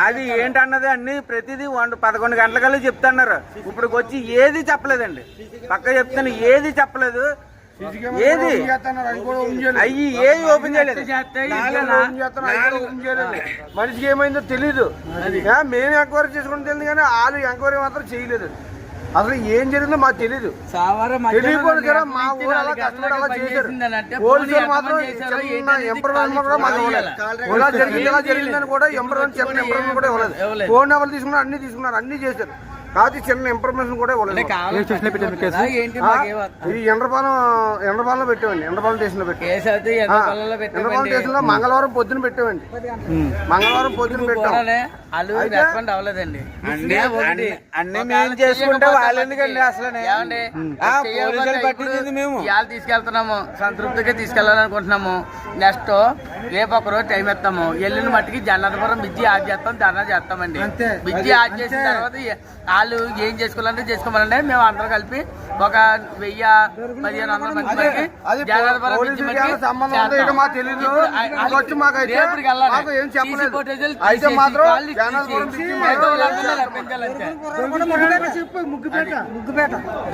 అది ఏంటన్నది అన్ని ప్రతిదీ 11 గంటలకల్లా చెప్తున్నారు. ఇప్పుడు వచ్చి ఏది చెప్పలేదండి. పక్క చెప్తాను ఏది చెప్పలేదు. ఏది అయ్యి ఏది ఓపెన్ చేయలేదు. మనిషికి ఏమైందో తెలీదు. మేము ఎంక్వైరీ చేసుకుని తెలియదు కానీ వాళ్ళు ఎంక్వైరీ మాత్రం చేయలేదు. అసలు ఏం జరిగిందో మాకు తెలీదు. తెలియకూడదు కదా. మా ఊరు అలా కష్టపడి అలా చేశారు. పోలీసులు మాత్రం ఎంప్రూవ్మెంట్ కూడా మాకు ఇవ్వలేదు. ఇలా జరిగింది ఇలా జరిగిందని కూడా ఎంప్రూవ్మెంట్ కూడా ఇవ్వలేదు. ఫోన్ నెంబర్లు తీసుకున్నారు, అన్ని తీసుకున్నారు, అన్ని చేశారు. కాదు చిన్న ఇన్ఫర్మేషన్ కూడా ఇవ్వలేదు. ఈ ఎండ్రపాలెంలో పెట్టామండి. ఎండ్రపాలెం స్టేషన్ లో పెట్టాం. ఎండ్రపాలెం స్టేషన్ లో మంగళవారం పొద్దున పెట్టామండి. మంగళవారం పొద్దున పెట్టాం. చేసుకుంటే వాళ్ళు ఎందుకండి అసలు మేము తీసుకెళ్తున్నాము. సంతృప్తిగా తీసుకెళ్లాలనుకుంటున్నాము. నెక్స్ట్ రేపు ఒక రోజు టైం ఇస్తాము. ఎల్లుండి మట్టికి జన్నారపురం బిజ్జి ఆఫ్ చేస్తాం, ధర్నా చేస్తామండి. బిజ్జి ఆఫ్ చేసిన తర్వాత వాళ్ళు ఏం చేసుకోవాలంటే చేసుకోమనండి. మేము అందరం కలిపి ఒక 1000-1500 మంది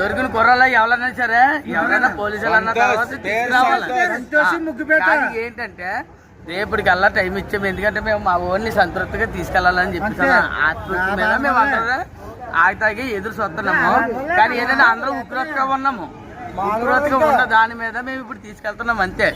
దొరికిన కుర్రాలు ఎవరైనా సరే ఎవరైనా పోలీసులు అన్న తర్వాత తీసుకురావాలి. ఏంటంటే రేపటికల్లా టైం ఇచ్చాము. ఎందుకంటే మేము మా ఊరిని సంతృప్తిగా తీసుకెళ్లాలని చెప్పి ఆత్మహత్య మీద మేము అందరూ ఆగితాగి ఎదురు చూస్తున్నాము. కానీ ఏదైనా అందరూ ఉగ్రతగా ఉన్నాము. ఉగ్రతగా ఉన్న దాని మీద మేము ఇప్పుడు తీసుకెళ్తున్నాం అంతే.